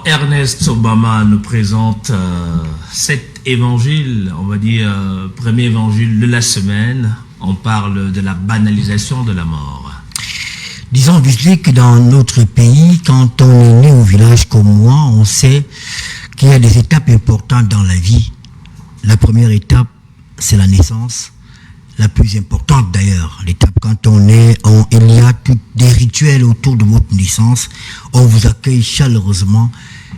Alors, Ernest Obama nous présente cet évangile, on va dire, premier évangile de la semaine. On parle de la banalisation de la mort. Disons, Wesley, que dans notre pays, quand on est né au village comme moi, on sait qu'il y a des étapes importantes dans la vie. La première étape, c'est la naissance. La plus importante d'ailleurs, l'étape quand on est, il y a tous des rituels autour de votre naissance. On vous accueille chaleureusement.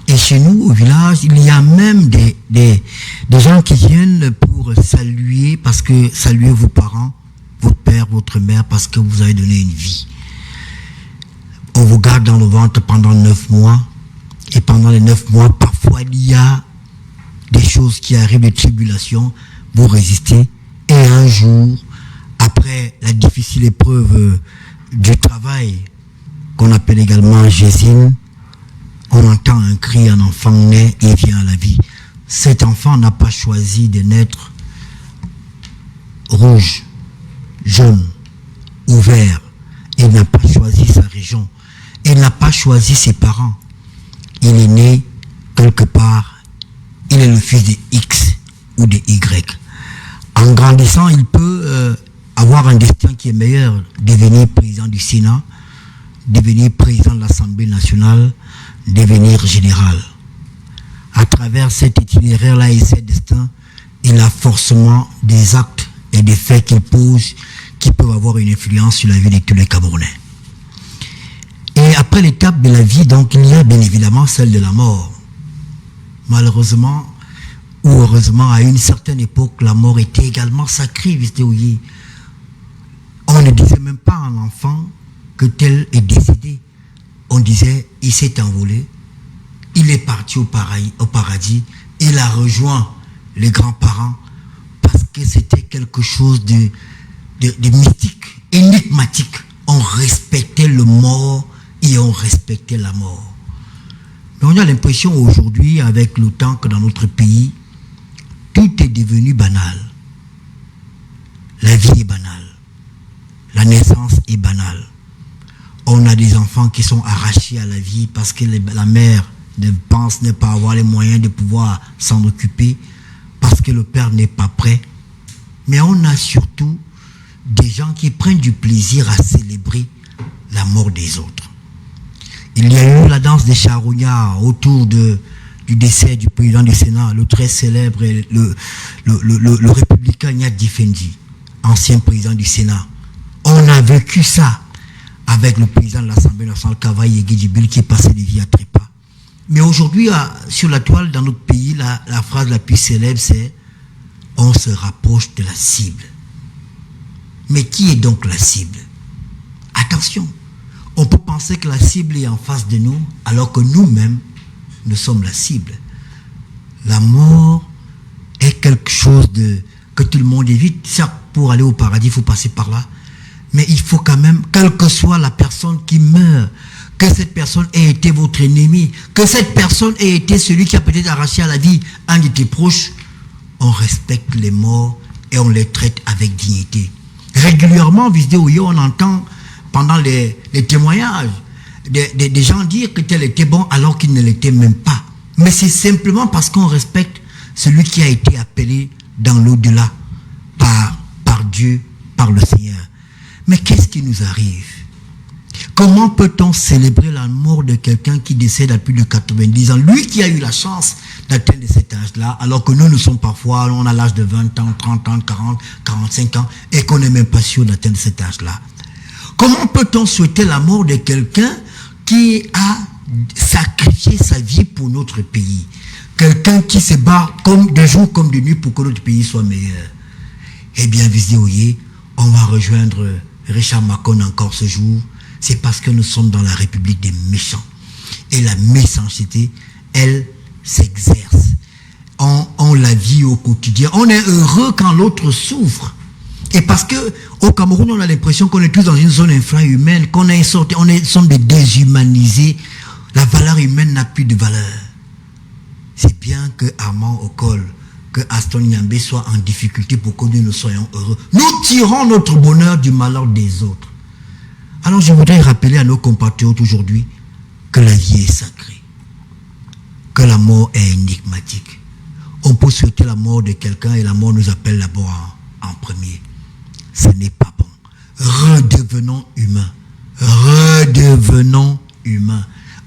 Et chez nous, au village, il y a même des gens qui viennent pour saluer vos parents, votre père, votre mère, parce que vous avez donné une vie. On vous garde dans le ventre pendant 9 mois. Et pendant les 9 mois, parfois, il y a des choses qui arrivent, des tribulations. Vous résistez. Et un jour, après la difficile épreuve du travail, qu'on appelle également Gésine, on entend un cri, un enfant naît et vient à la vie. Cet enfant n'a pas choisi de naître rouge, jaune ou vert. Il n'a pas choisi sa région. Il n'a pas choisi ses parents. Il est né quelque part. Il est le fils de X ou de Y. En grandissant, il peut avoir un destin qui est meilleur, devenir président du Sénat, devenir président de l'Assemblée nationale, devenir général. À travers cet itinéraire-là et cet destin, il a forcément des actes et des faits qu'il pose qui peuvent avoir une influence sur la vie de tous les Camerounais. Et après l'étape de la vie, donc, il y a bien évidemment celle de la mort. Malheureusement, ou heureusement, à une certaine époque, la mort était également sacrée. On ne disait même pas à un enfant que tel est décédé. On disait, il s'est envolé, il est parti au paradis, il a rejoint les grands-parents, parce que c'était quelque chose de mystique, énigmatique. On respectait le mort et on respectait la mort. Mais on a l'impression aujourd'hui, avec le temps, que dans notre pays, tout est devenu banal. La vie est banale. La naissance est banale. On a des enfants qui sont arrachés à la vie parce que la mère pense ne pas avoir les moyens de pouvoir s'en occuper, parce que le père n'est pas prêt. Mais on a surtout des gens qui prennent du plaisir à célébrer la mort des autres. Il y a eu la danse des charognards autour du décès du président du Sénat, le très célèbre, le républicain Nyadi Fendi, ancien président du Sénat. On a vécu ça avec le président de l'Assemblée nationale, Kavaï Egedjibil, qui est passé des vies à trépas. Mais aujourd'hui, sur la toile, dans notre pays, la phrase la plus célèbre, c'est « On se rapproche de la cible ». Mais qui est donc la cible? Attention, on peut penser que la cible est en face de nous, alors que nous-mêmes, nous sommes la cible. La mort est quelque chose que tout le monde évite. Certes, pour aller au paradis, il faut passer par là. Mais il faut quand même, quelle que soit la personne qui meurt, que cette personne ait été votre ennemi, que cette personne ait été celui qui a peut-être arraché à la vie un de tes proches, on respecte les morts et on les traite avec dignité. Régulièrement, on entend pendant les témoignages des gens dire que tel était bon alors qu'il ne l'était même pas. Mais c'est simplement parce qu'on respecte celui qui a été appelé dans l'au-delà par Dieu, par le Seigneur. Mais qu'est-ce qui nous arrive? Comment peut-on célébrer la mort de quelqu'un qui décède à plus de 90 ans? Lui qui a eu la chance d'atteindre cet âge-là, alors que nous sommes parfois, on a l'âge de 20 ans, 30 ans, 40, 45 ans, et qu'on n'est même pas sûr d'atteindre cet âge-là. Comment peut-on souhaiter la mort de quelqu'un qui a sacrifié sa vie pour notre pays? Quelqu'un qui se bat de jour comme de nuit pour que notre pays soit meilleur. Eh bien, on va rejoindre Richard Macon encore ce jour. C'est parce que nous sommes dans la République des méchants. Et la méchanceté, elle s'exerce. On la vit au quotidien. On est heureux quand l'autre souffre. Et parce que au Cameroun, on a l'impression qu'on est tous dans une zone infra-humaine, sommes des déshumanisés. La valeur humaine n'a plus de valeur. C'est bien que Armand Okol, que Aston Nyambé soit en difficulté pour que nous soyons heureux. Nous tirons notre bonheur du malheur des autres. Alors je voudrais rappeler à nos compatriotes aujourd'hui que la vie est sacrée. que la mort est énigmatique. On peut souhaiter la mort de quelqu'un et la mort nous appelle d'abord en premier. Ce n'est pas bon. Redevenons humains. Redevenons humains.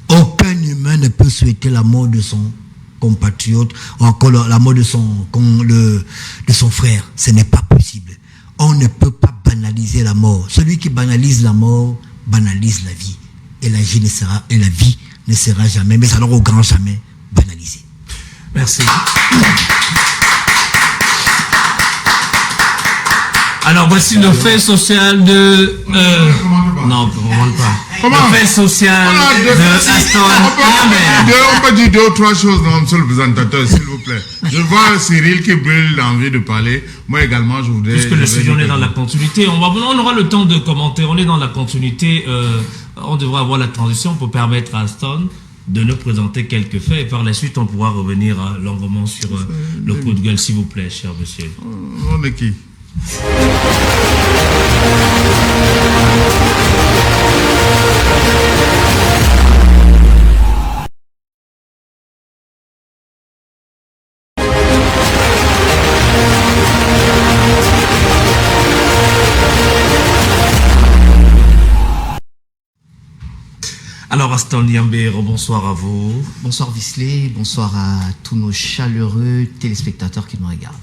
Aucun humain ne peut souhaiter la mort de son compatriote ou encore la mort de son frère. Ce n'est pas possible. On ne peut pas banaliser la mort. Celui qui banalise la mort banalise la vie. Et la vie ne sera jamais, mais alors au grand jamais, banalisée. Merci. Alors voici le fait social de... non, on ne commande pas. Comment? Le fait social de Aston. On peut dire 2 ou 3 choses, non, monsieur le présentateur, s'il vous plaît. Je vois Cyril qui brûle d'envie de parler. Moi également, je voudrais... Puisque le sujet, on est dans la continuité, on aura le temps de commenter. On est dans la continuité. On devra avoir la transition pour permettre à Aston de nous présenter quelques faits. Et par la suite, on pourra revenir longuement sur le coup de gueule, s'il vous plaît, cher monsieur. On est qui? Alors Aston Yambé, bonsoir à vous. Bonsoir Visley, bonsoir à tous nos chaleureux téléspectateurs qui nous regardent.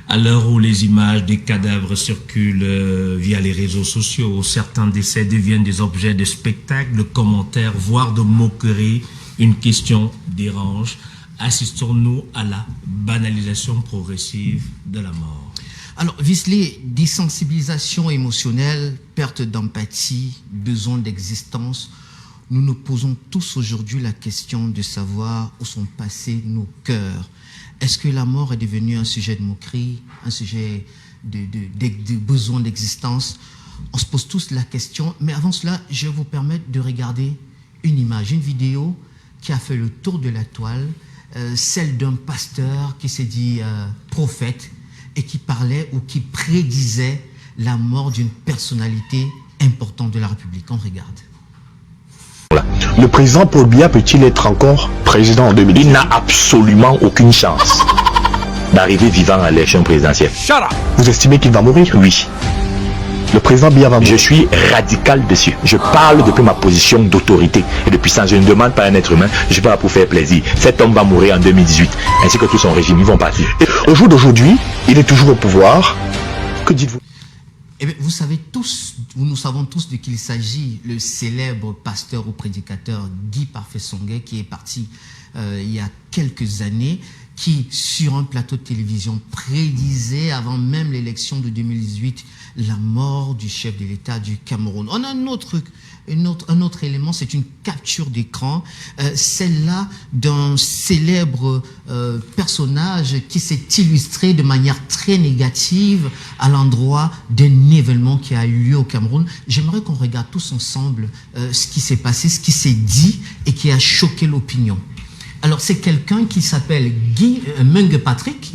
À l'heure où les images des cadavres circulent via les réseaux sociaux, certains décès deviennent des objets de spectacle, de commentaires, voire de moquerie, une question dérange. Assistons-nous à la banalisation progressive de la mort? Alors Visley, désensibilisation émotionnelle, perte d'empathie, besoin d'existence. Nous nous posons tous aujourd'hui la question de savoir où sont passés nos cœurs. Est-ce que la mort est devenue un sujet de moquerie, un sujet de besoin d'existence? On se pose tous la question, mais avant cela, je vais vous permettre de regarder une image, une vidéo qui a fait le tour de la toile, celle d'un pasteur qui s'est dit prophète et qui parlait ou qui prédisait la mort d'une personnalité importante de la République. On regarde. Le président Paul Biya peut-il être encore président en 2010? Il n'a absolument aucune chance d'arriver vivant à l'élection présidentielle. Vous estimez qu'il va mourir? Oui. Le président Biya va mourir. Je suis radical dessus. Je parle depuis ma position d'autorité et de puissance. Je ne demande pas à un être humain. Je ne suis pas là pour faire plaisir. Cet homme va mourir en 2018, ainsi que tout son régime. Ils vont partir. Et au jour d'aujourd'hui, il est toujours au pouvoir. Que dites-vous? Eh bien, vous savez tous, nous savons tous de qui il s'agit, le célèbre pasteur ou prédicateur Guy Parfait-Songhai qui est parti il y a quelques années, qui sur un plateau de télévision prédisait avant même l'élection de 2018 la mort du chef de l'État du Cameroun. On a un autre élément, c'est une capture d'écran, celle-là d'un célèbre personnage qui s'est illustré de manière très négative à l'endroit d'un événement qui a eu lieu au Cameroun. J'aimerais qu'on regarde tous ensemble ce qui s'est passé, ce qui s'est dit et qui a choqué l'opinion. Alors c'est quelqu'un qui s'appelle Mungue Patrick,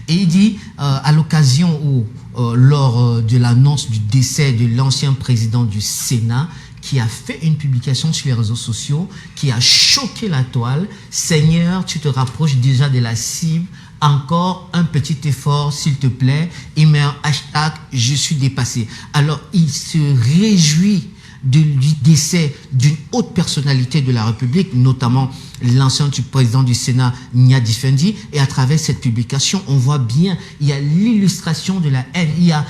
et il dit à l'occasion où lors de l'annonce du décès de l'ancien président du Sénat, qui a fait une publication sur les réseaux sociaux, qui a choqué la toile. Seigneur, tu te rapproches déjà de la cible. Encore un petit effort, s'il te plaît. Il met un hashtag, je suis dépassé. Alors, il se réjouit du décès d'une haute personnalité de la République, notamment l'ancien président du Sénat, Nyadi Fendi. Et à travers cette publication, on voit bien, il y a l'illustration de la haine, il y a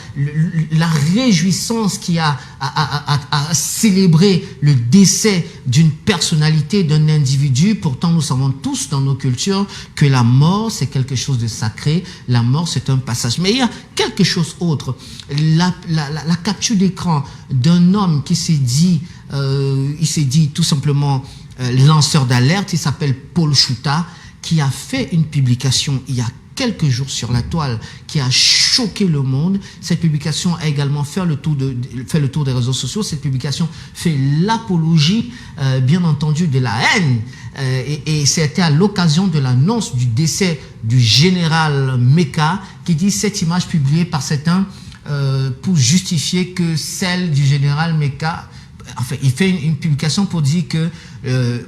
la réjouissance qui a à célébrer le décès d'une personnalité, d'un individu. Pourtant, nous savons tous dans nos cultures que la mort, c'est quelque chose de sacré. La mort, c'est un passage. Mais il y a quelque chose autre. La capture d'écran d'un homme qui s'est dit, il s'est dit tout simplement lanceur d'alerte, il s'appelle Paul Chouta, qui a fait une publication il y a quelques jours sur la toile qui a choqué le monde. Cette publication a également fait le tour des réseaux sociaux. Cette publication fait l'apologie, bien entendu, de la haine. Et c'était à l'occasion de l'annonce du décès du général Meka, qui dit cette image publiée par certains pour justifier que celle du général Meka il fait une publication pour dire que,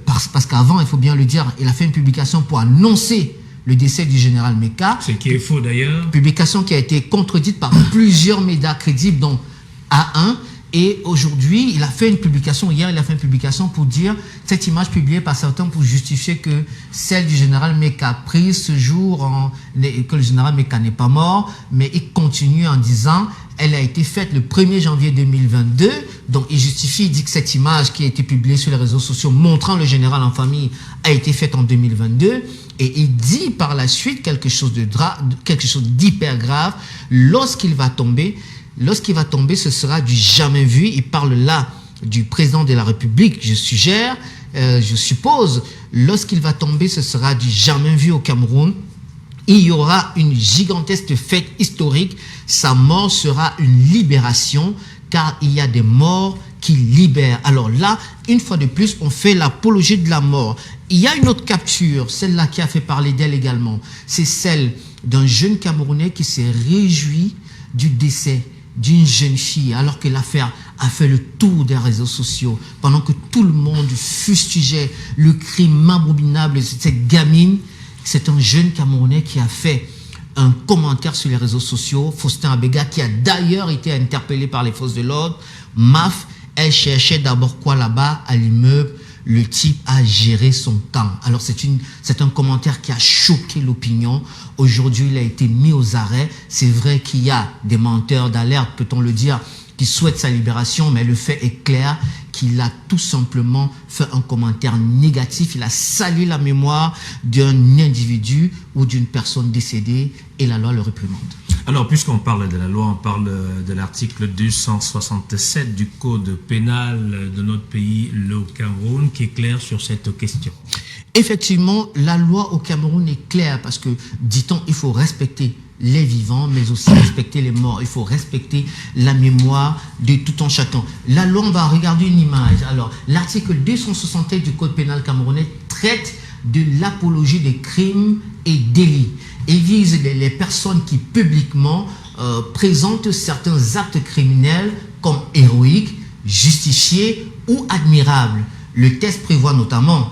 parce qu'avant, il faut bien le dire, il a fait une publication pour annoncer le décès du général Meka. Ce qui est faux d'ailleurs. Publication qui a été contredite par plusieurs médias crédibles, dont A1. Et aujourd'hui, il a fait une publication, hier, il a fait une publication pour dire cette image publiée par certains pour justifier que celle du général Meka prise ce jour, que le général Meka n'est pas mort, mais il continue en disant elle a été faite le 1er janvier 2022. Donc, il justifie, il dit que cette image qui a été publiée sur les réseaux sociaux montrant le général en famille a été faite en 2022. Et il dit par la suite quelque chose d'hyper grave. Lorsqu'il va tomber, ce sera du jamais vu. Il parle là du président de la République, je suppose. Lorsqu'il va tomber, ce sera du jamais vu au Cameroun. Il y aura une gigantesque fête historique. Sa mort sera une libération, car il y a des morts qui libèrent. Alors là, une fois de plus, on fait l'apologie de la mort. Il y a une autre capture, celle-là qui a fait parler d'elle également. C'est celle d'un jeune Camerounais qui s'est réjoui du décès d'une jeune fille, alors que l'affaire a fait le tour des réseaux sociaux, pendant que tout le monde fustigeait le crime abominable de cette gamine. C'est un jeune Camerounais qui a fait un commentaire sur les réseaux sociaux, Faustin Abega, qui a d'ailleurs été interpellé par les forces de l'ordre. MAF, elle cherchait d'abord quoi là-bas à l'immeuble? Le type a géré son temps. Alors c'est un commentaire qui a choqué l'opinion. Aujourd'hui, il a été mis aux arrêts. C'est vrai qu'il y a des menteurs d'alerte, peut-on le dire, qui souhaitent sa libération, mais le fait est clair qu'il a tout simplement fait un commentaire négatif. Il a sali la mémoire d'un individu ou d'une personne décédée et la loi le réprimande. Alors, puisqu'on parle de la loi, on parle de l'article 267 du Code pénal de notre pays, le Cameroun, qui est clair sur cette question. Effectivement, la loi au Cameroun est claire parce que, dit-on, il faut respecter les vivants, mais aussi respecter les morts. Il faut respecter la mémoire de tout un chacun. La loi, on va regarder une image. Alors, l'article 267 du Code pénal camerounais traite de l'apologie des crimes et délits. Il vise les personnes qui publiquement présentent certains actes criminels comme héroïques, justifiés ou admirables. Le texte prévoit notamment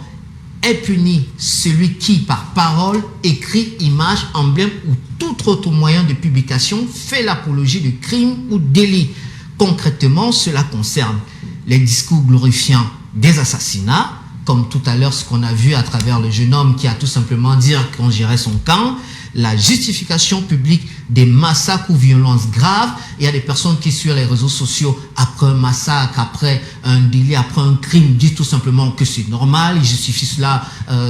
est puni celui qui, par parole, écrit, image, emblème ou tout autre moyen de publication fait l'apologie de crimes ou délits. Concrètement, cela concerne les discours glorifiant des assassinats, comme tout à l'heure ce qu'on a vu à travers le jeune homme qui a tout simplement dit qu'on gérait son camp, la justification publique des massacres ou violences graves. Il y a des personnes qui sur les réseaux sociaux, après un massacre, après un délit, après un crime, disent tout simplement que c'est normal. Ils justifient cela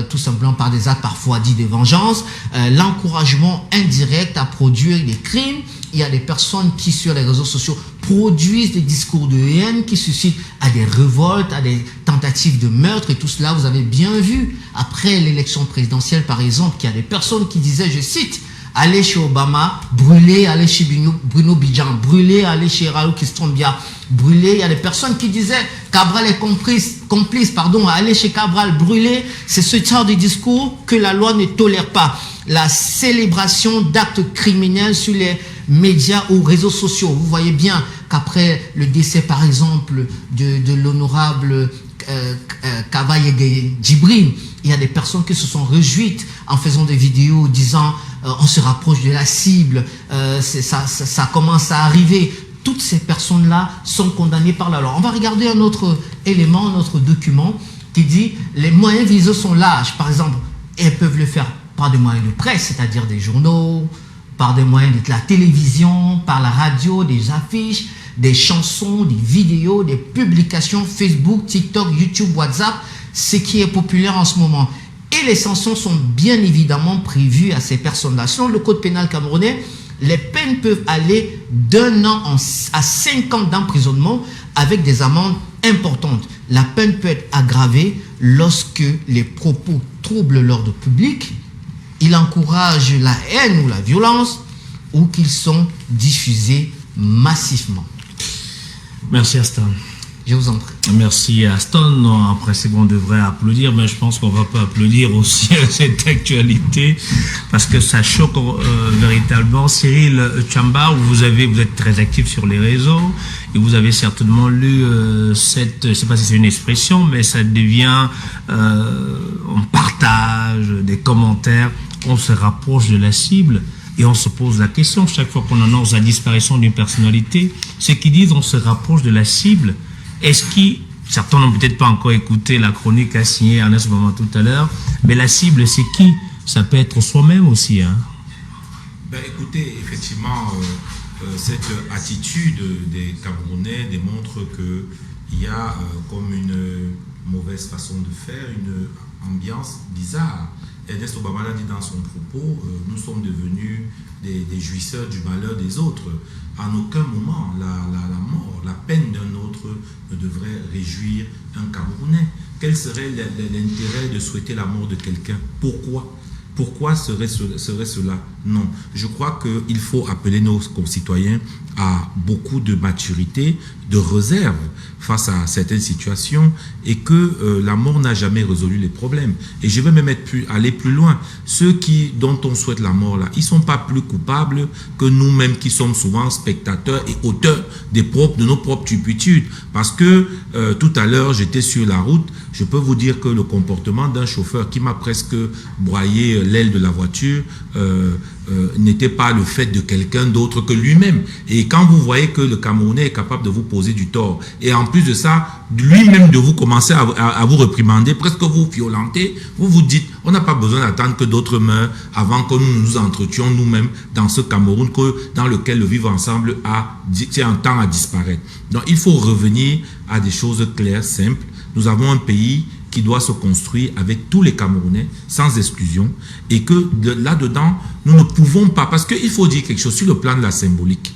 tout simplement par des actes parfois dits de vengeance. L'encouragement indirect à produire des crimes. Il y a des personnes qui sur les réseaux sociaux produisent des discours de haine qui suscitent à des révoltes, à des tentatives de meurtre et tout cela, vous avez bien vu. Après l'élection présidentielle, par exemple, qu'il y a des personnes qui disaient, je cite, allez chez Obama, brûlez, allez chez Bruno Bidjan, brûlez, allez chez Raoul Kistrombia, brûlez. Il y a des personnes qui disaient, Cabral est complice, allez chez Cabral, brûlez. C'est ce genre de discours que la loi ne tolère pas. La célébration d'actes criminels sur les médias ou réseaux sociaux. Vous voyez bien qu'après le décès, par exemple, de l'honorable Kavaye Djibril, il y a des personnes qui se sont réjouies en faisant des vidéos disant on se rapproche de la cible, ça commence à arriver. Toutes ces personnes-là sont condamnées par la loi. On va regarder un autre élément, un autre document qui dit les moyens visés sont larges. Par exemple, elles peuvent le faire par des moyens de presse, c'est-à-dire des journaux, par des moyens de la télévision, par la radio, des affiches, des chansons, des vidéos, des publications Facebook, TikTok, YouTube, WhatsApp, ce qui est populaire en ce moment. Et les sanctions sont bien évidemment prévues à ces personnes-là. Selon le Code pénal camerounais, les peines peuvent aller d'1 an à 5 ans d'emprisonnement avec des amendes importantes. La peine peut être aggravée lorsque les propos troublent l'ordre public, il encourage la haine ou la violence ou qu'ils sont diffusés massivement. Merci Astan. Je vous en prie. Merci Aston. En principe, on devrait applaudir, mais je pense qu'on va pas applaudir aussi à cette actualité parce que ça choque véritablement. Cyril Tchamba, vous êtes très actif sur les réseaux et vous avez certainement lu je sais pas si c'est une expression, mais ça devient on partage des commentaires, on se rapproche de la cible. Et on se pose la question, chaque fois qu'on annonce la disparition d'une personnalité, ceux qui disent on se rapproche de la cible, est-ce qu'ils, certains n'ont peut-être pas encore écouté la chronique qu'a signée Ernest Maman tout à l'heure, mais la cible c'est qui? Ça peut être soi-même aussi. Hein. Ben, écoutez, effectivement, cette attitude des Camerounais démontre qu'il y a comme une mauvaise façon de faire, une ambiance bizarre. Ernest Obama l'a dit dans son propos, nous sommes devenus des jouisseurs du malheur des autres. En aucun moment, la mort, la peine d'un autre ne devrait réjouir un Camerounais. Quel serait l'intérêt de souhaiter la mort de quelqu'un? Pourquoi serait cela? Non. Je crois qu'il faut appeler nos concitoyens à beaucoup de maturité, de réserve face à certaines situations et que la mort n'a jamais résolu les problèmes. Et je vais même aller plus loin. Ceux dont on souhaite la mort, là, ils ne sont pas plus coupables que nous-mêmes qui sommes souvent spectateurs et auteurs de nos propres turpitudes. Parce que tout à l'heure, j'étais sur la route, je peux vous dire que le comportement d'un chauffeur qui m'a presque broyé l'aile de la voiture n'était pas le fait de quelqu'un d'autre que lui-même. Et quand vous voyez que le Camerounais est capable de vous poser du tort, et en plus de ça, lui-même de vous commencer à vous réprimander, presque vous violenter, vous vous dites, on n'a pas besoin d'attendre que d'autres meurent avant que nous nous entretions nous-mêmes dans ce Cameroun dans lequel le vivre ensemble c'est un temps à disparaître. Donc il faut revenir à des choses claires, simples. Nous avons un pays qui doit se construire avec tous les Camerounais, sans exclusion, et que là-dedans, nous ne pouvons pas, parce qu'il faut dire quelque chose sur le plan de la symbolique.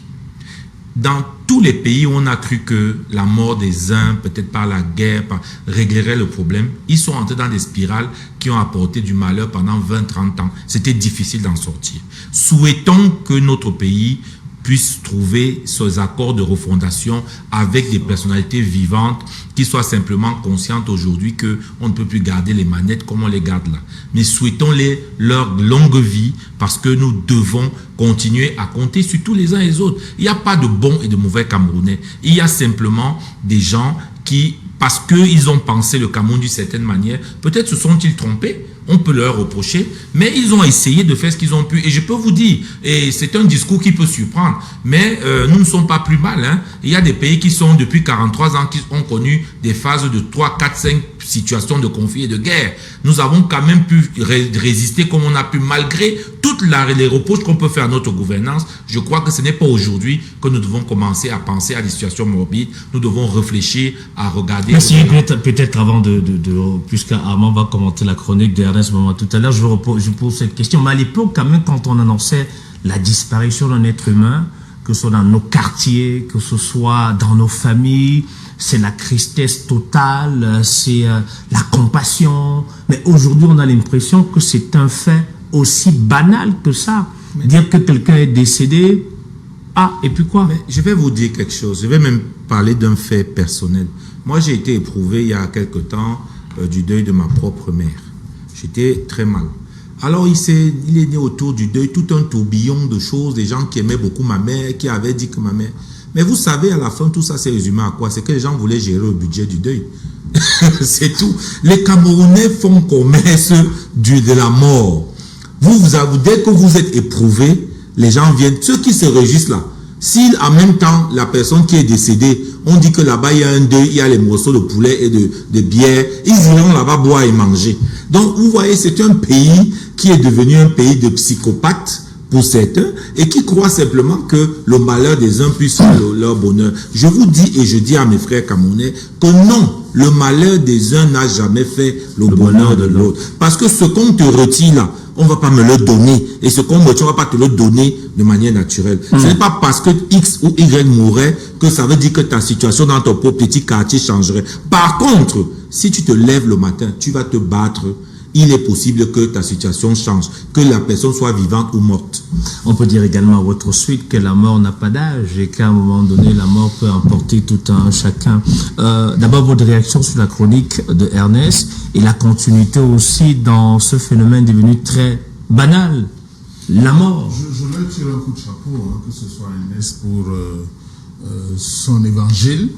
Dans tous les pays où on a cru que la mort des uns, peut-être par la guerre, réglerait le problème, ils sont entrés dans des spirales qui ont apporté du malheur pendant 20-30 ans. C'était difficile d'en sortir. Souhaitons que notre pays puisse trouver ces accords de refondation avec des personnalités vivantes qui soient simplement conscientes aujourd'hui qu'on ne peut plus garder les manettes comme on les garde là. Mais souhaitons-les leur longue vie parce que nous devons continuer à compter sur tous les uns et les autres. Il n'y a pas de bons et de mauvais Camerounais. Il y a simplement des gens qui, parce qu'ils ont pensé le Cameroun d'une certaine manière, peut-être se sont-ils trompés, on peut leur reprocher, mais ils ont essayé de faire ce qu'ils ont pu. Et je peux vous dire, et c'est un discours qui peut surprendre, mais nous ne sommes pas plus mal. Hein. Il y a des pays qui sont depuis 43 ans, qui ont connu des phases de 3, 4, 5 situations de conflit et de guerre. Nous avons quand même pu résister comme on a pu, malgré toutes les reproches qu'on peut faire à notre gouvernance. Je crois que ce n'est pas aujourd'hui que nous devons commencer à penser à des situations morbides. Nous devons réfléchir à regarder... Merci. Peut-être avant puisqu'Armand va commenter la chronique d'Ernest Maman tout à l'heure, je pose cette question. Mais à l'époque, quand même, quand on annonçait la disparition d'un être humain, que ce soit dans nos quartiers, que ce soit dans nos familles, c'est la tristesse totale, c'est la compassion. Mais aujourd'hui, on a l'impression que c'est un fait aussi banal que ça. Mais dire que quelqu'un est décédé, et puis quoi? Mais je vais vous dire quelque chose. Je vais même parler d'un fait personnel. Moi, j'ai été éprouvé il y a quelque temps du deuil de ma propre mère. J'étais très mal. Alors, il est né autour du deuil tout un tourbillon de choses, des gens qui aimaient beaucoup ma mère, qui avaient dit que ma mère... Mais vous savez, à la fin, tout ça s'est résumé à quoi? C'est que les gens voulaient gérer le budget du deuil. C'est tout. Les Camerounais font commerce de la mort. Dès que vous êtes éprouvé, les gens viennent. Ceux qui se réjouissent là, si en même temps, la personne qui est décédée, on dit que là-bas, il y a un deuil, il y a les morceaux de poulet et de bière, ils iront là-bas boire et manger. Donc, vous voyez, c'est un pays qui est devenu un pays de psychopathes pour certains et qui croient simplement que le malheur des uns puisse faire leur bonheur. Je vous dis et je dis à mes frères camerounais que non, le malheur des uns n'a jamais fait le bonheur de l'autre. Parce que ce qu'on te retire là, on ne va pas me le donner. Et ce qu'on me retire, on ne va pas te le donner de manière naturelle. Ce n'est pas parce que X ou Y mourrait que ça veut dire que ta situation dans ton petit quartier changerait. Par contre, si tu te lèves le matin, tu vas te battre il est possible que ta situation change, que la personne soit vivante ou morte. On peut dire également à votre suite que la mort n'a pas d'âge et qu'à un moment donné, la mort peut emporter tout un chacun. D'abord, votre réaction sur la chronique de Ernest et la continuité aussi dans ce phénomène devenu très banal, la mort. Je vais tirer un coup de chapeau, que ce soit Ernest pour son évangile.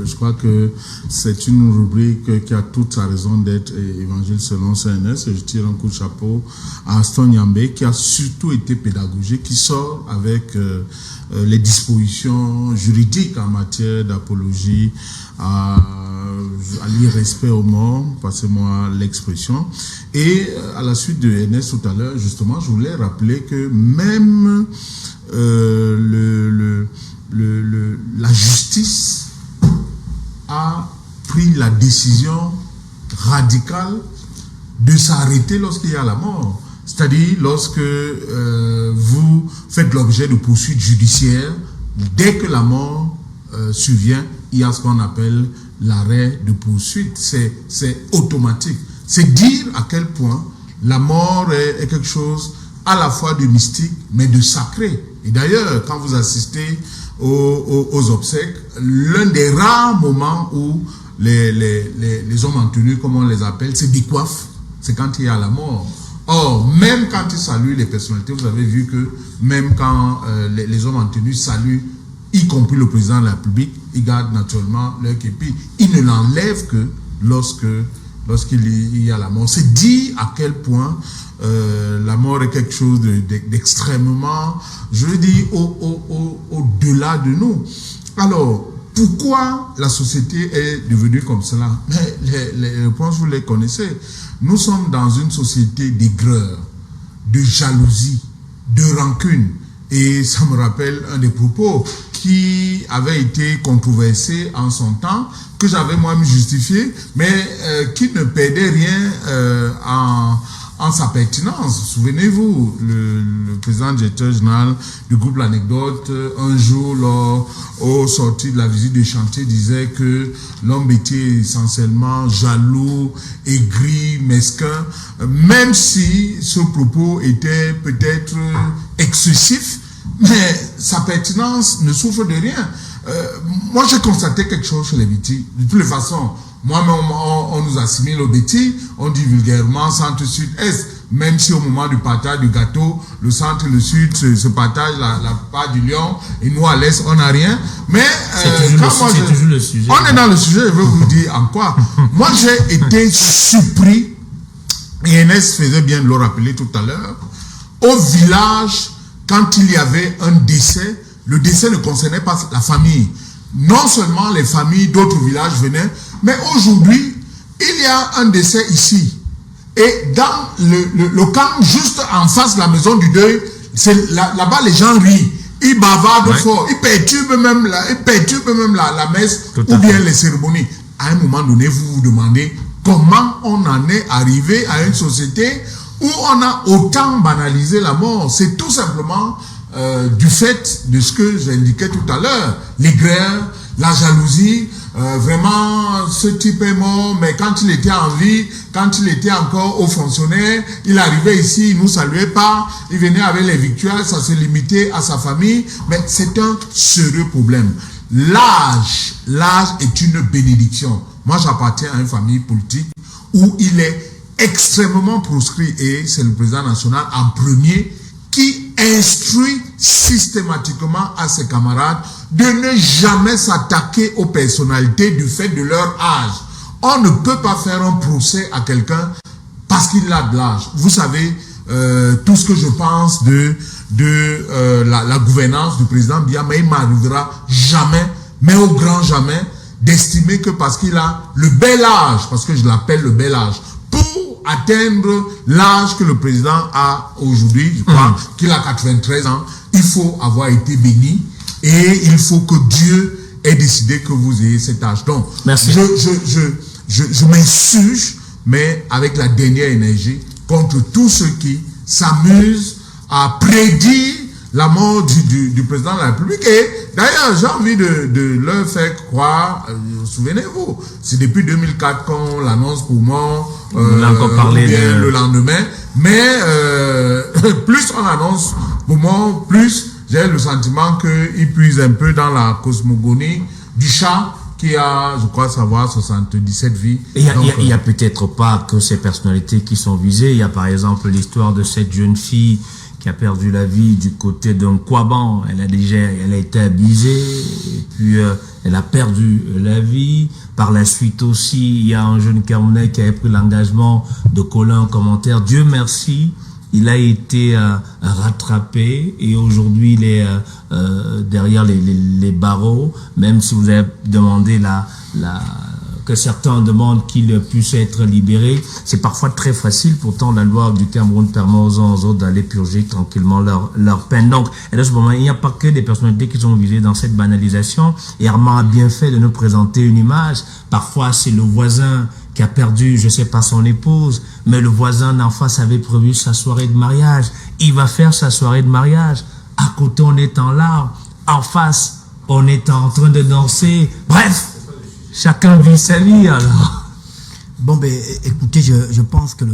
Je crois que c'est une rubrique qui a toute sa raison d'être, évangile selon Saint Ernest. Je tire un coup de chapeau à Aston Yambé qui a surtout été pédagogique, qui sort avec les dispositions juridiques en matière d'apologie à l'irrespect aux morts, passez-moi l'expression. Et à la suite de Ernest tout à l'heure, justement, je voulais rappeler que même la justice a pris la décision radicale de s'arrêter lorsqu'il y a la mort. C'est-à-dire lorsque vous faites l'objet de poursuites judiciaires, dès que la mort survient, il y a ce qu'on appelle l'arrêt de poursuite. C'est automatique. C'est dire à quel point la mort est quelque chose à la fois de mystique, mais de sacré. Et d'ailleurs, quand vous assistez aux obsèques, l'un des rares moments où les hommes en tenue, comme on les appelle, se décoiffent, c'est quand il y a la mort. Or, même quand ils saluent les personnalités, vous avez vu que même quand les hommes en tenue saluent, y compris le président de la République, ils gardent naturellement leur képi. Ils ne l'enlèvent que lorsqu'il y a la mort. C'est dit à quel point la mort est quelque chose d'extrêmement, je veux dire, au-delà de nous. Alors, pourquoi la société est devenue comme cela? Mais les réponses, vous les connaissez. Nous sommes dans une société d'aigreur, de jalousie, de rancune. Et ça me rappelle un des propos qui avait été controversé en son temps, que j'avais moi-même justifié, mais qui ne perdait rien en sa pertinence. Souvenez-vous, le président directeur général du groupe L'Anecdote, un jour, au sorti de la visite du chantier, disait que l'homme était essentiellement jaloux, aigri, mesquin, même si ce propos était peut-être excessif, mais sa pertinence ne souffre de rien. Moi, j'ai constaté quelque chose chez les Bétis. De toutes les façons, moi-même, on nous assimile aux Bétis, on dit vulgairement centre-sud-est, même si au moment du partage du gâteau, le centre et le sud se partagent la part du lion, et nous à l'est, on n'a rien. Mais c'est toujours le sujet. On est dans le sujet, je veux vous dire en quoi. Moi, j'ai été surpris, et Ernest faisait bien de le rappeler tout à l'heure, au village, quand il y avait un décès, le décès ne concernait pas la famille. Non seulement les familles d'autres villages venaient, mais aujourd'hui, il y a un décès ici. Et dans le camp, juste en face de la maison du deuil, là-bas les gens rient. Ils bavardent fort, ils perturbent même la messe ou bien les cérémonies. À un moment donné, vous vous demandez comment on en est arrivé à une société où on a autant banalisé la mort. C'est tout simplement du fait de ce que j'indiquais tout à l'heure, l'aigreur, la jalousie, vraiment ce type est mort, mais quand il était en vie, quand il était encore haut fonctionnaire, il arrivait ici, il ne nous saluait pas, il venait avec les victuailles, ça se limitait à sa famille, mais c'est un sérieux problème. L'âge est une bénédiction. Moi, j'appartiens à une famille politique où il est extrêmement proscrit, et c'est le président national en premier qui instruit systématiquement à ses camarades de ne jamais s'attaquer aux personnalités du fait de leur âge. On ne peut pas faire un procès à quelqu'un parce qu'il a de l'âge. Vous savez, tout ce que je pense de la gouvernance du président Biya, mais il m'arrivera jamais, mais au grand jamais, d'estimer que parce qu'il a le bel âge, parce que je l'appelle le bel âge, pour atteindre l'âge que le président a aujourd'hui, je crois qu'il a 93 ans, il faut avoir été béni et il faut que Dieu ait décidé que vous ayez cet âge. Donc, merci. Je m'insurge, mais avec la dernière énergie, contre tous ceux qui s'amusent à prédire la mort du président de la République. Et d'ailleurs, j'ai envie de leur faire croire, souvenez-vous, c'est depuis 2004 qu'on l'annonce pour mort, on a encore parlé le lendemain, mais plus on annonce pour mort, plus j'ai le sentiment qu'il puise un peu dans la cosmogonie du chat qui a, je crois savoir, 77 vies. Il y a peut-être pas que ces personnalités qui sont visées. Il y a par exemple l'histoire de cette jeune fille qui a perdu la vie du côté d'un Kwaban. Elle a été abusée et puis elle a perdu la vie. Par la suite aussi, il y a un jeune Camerounais qui avait pris l'engagement de coller un commentaire. Dieu merci, il a été rattrapé et aujourd'hui il est derrière les barreaux. Même si vous avez demandé que certains demandent qu'il puisse être libéré, c'est parfois très facile. Pourtant, la loi du Cameroun permet aux uns aux autres d'aller purger tranquillement leur peine. Donc, et dans ce moment, il n'y a pas que des personnalités qui sont visées dans cette banalisation. Et Armand a bien fait de nous présenter une image. Parfois, c'est le voisin qui a perdu, je sais pas, son épouse, mais le voisin d'en face avait prévu sa soirée de mariage. Il va faire sa soirée de mariage. À côté, on est en larmes. En face, on est en train de danser. Bref, chacun vit sa vie, alors. Bon, ben, écoutez, je pense que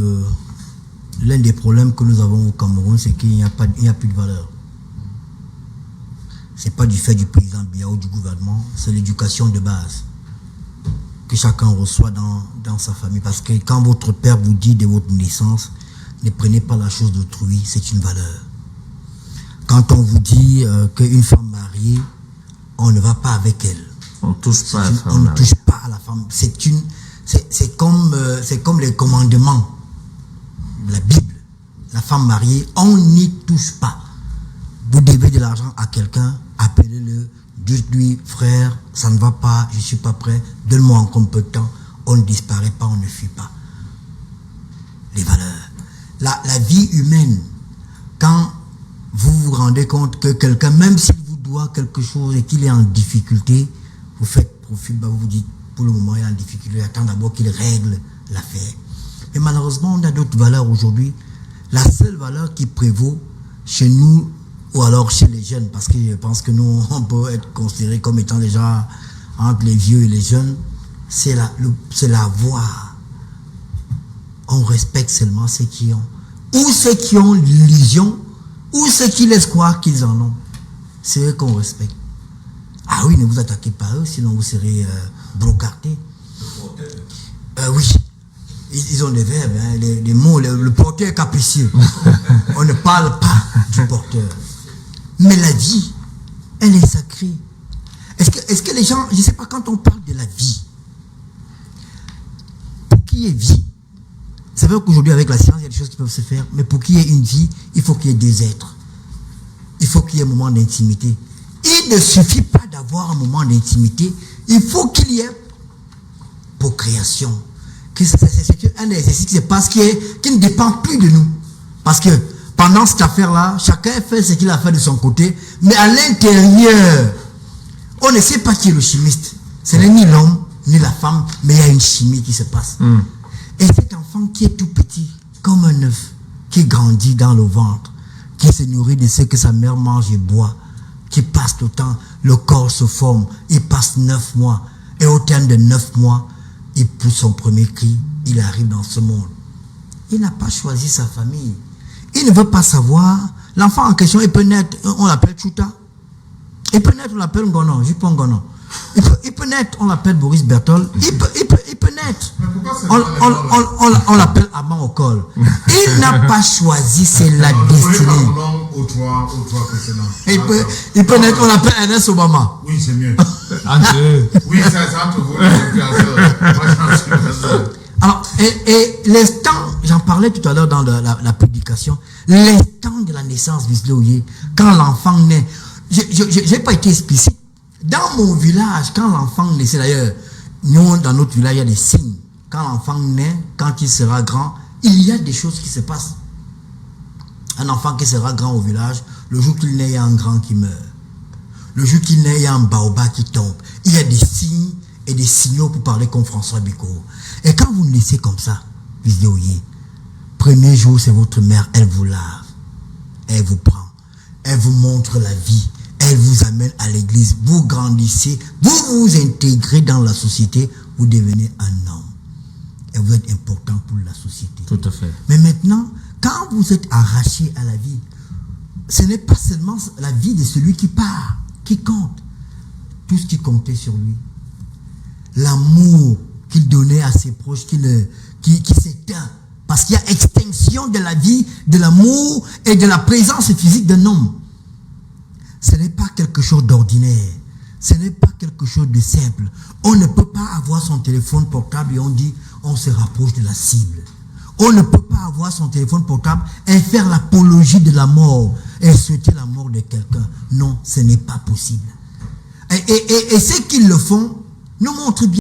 l'un des problèmes que nous avons au Cameroun, c'est qu'il n'y a plus de valeur. C'est pas du fait du président Biya ou du gouvernement, c'est l'éducation de base que chacun reçoit dans sa famille. Parce que quand votre père vous dit de votre naissance, ne prenez pas la chose d'autrui, c'est une valeur. Quand on vous dit qu'une femme mariée, on ne va pas avec elle. On touche pas à la femme. On ne touche pas à la femme. C'est comme les commandements de la Bible. La femme mariée, on n'y touche pas. Vous devez de l'argent à quelqu'un, appelez-le, dites-lui, frère, ça ne va pas, je ne suis pas prêt, donne-moi encore un peu de temps. On ne disparaît pas, on ne fuit pas. Les valeurs. La vie humaine, quand vous vous rendez compte que quelqu'un, même s'il vous doit quelque chose et qu'il est en difficulté, vous faites profil, vous vous dites, pour le moment, il est en difficulté, attends d'abord qu'il règle l'affaire. Mais malheureusement, on a d'autres valeurs aujourd'hui. La seule valeur qui prévaut chez nous, ou alors chez les jeunes, parce que je pense que nous, on peut être considérés comme étant déjà entre les vieux et les jeunes, c'est la voix. On respecte seulement ceux qui ont, ou ceux qui ont l'illusion, ou ceux qui laissent croire qu'ils en ont. C'est eux qu'on respecte. Ah oui, ne vous attaquez pas à eux, sinon vous serez brocardés. Oui, ils ont des verbes, hein, les mots, le porteur capricieux. On ne parle pas du porteur. Mais la vie, elle est sacrée. Est-ce que les gens, je ne sais pas, quand on parle de la vie, pour qu'il y ait vie, c'est vrai qu'aujourd'hui avec la science, il y a des choses qui peuvent se faire, mais pour qu'il y ait une vie, il faut qu'il y ait des êtres. Il faut qu'il y ait un moment d'intimité. Il ne suffit pas d'avoir un moment d'intimité, il faut qu'il y ait procréation. C'est un exercice qui se passe qui ne dépend plus de nous. Parce que pendant cette affaire-là, chacun fait ce qu'il a fait de son côté, mais à l'intérieur, on ne sait pas qui est le chimiste. Ce n'est ni l'homme, ni la femme, mais il y a une chimie qui se passe. Et cet enfant qui est tout petit, comme un œuf, qui grandit dans le ventre, qui se nourrit de ce que sa mère mange et boit, qui passe le temps, le corps se forme, il passe 9 mois, et au terme de 9 mois, il pousse son premier cri, il arrive dans ce monde. Il n'a pas choisi sa famille. Il ne veut pas savoir. L'enfant en question, il peut naître, on l'appelle Chouta. Il peut naître, on l'appelle Ngono, Jupon Ngono. Il peut naître, on l'appelle Boris Berthold. Il peut naître. On l'appelle Aman Okol. Il n'a pas choisi, c'est la destinée. Il peut naître, on l'appelle Ernest Obama. Oui, c'est mieux. Oui, ça entre vous. Alors, et l'instant, j'en parlais tout à l'heure dans la publication, l'instant de la naissance, quand l'enfant naît, je n'ai pas été explicite. Dans mon village, quand l'enfant naissait, d'ailleurs, nous, dans notre village, il y a des signes. Quand l'enfant naît, quand il sera grand, il y a des choses qui se passent. Un enfant qui sera grand au village, le jour qu'il naît, il y a un grand qui meurt. Le jour qu'il naît, il y a un baobab qui tombe. Il y a des signes et des signaux pour parler comme François Biko. Et quand vous naissez comme ça, premier jour, c'est votre mère, elle vous lave, elle vous prend, Elle vous montre la vie. Elle vous amène à l'église. Vous grandissez. Vous vous intégrez dans la société. Vous devenez un homme. Et vous êtes important pour la société. Tout à fait. Mais maintenant, quand vous êtes arraché à la vie, ce n'est pas seulement la vie de celui qui part, qui compte. Tout ce qui comptait sur lui. L'amour qu'il donnait à ses proches, qui s'éteint. Parce qu'il y a extinction de la vie, de l'amour et de la présence physique d'un homme. Ce n'est pas quelque chose d'ordinaire. Ce n'est pas quelque chose de simple. On ne peut pas avoir son téléphone portable et on dit on se rapproche de la cible. On ne peut pas avoir son téléphone portable et faire l'apologie de la mort et souhaiter la mort de quelqu'un. Non, ce n'est pas possible. Et ceux qui le font nous montrent bien.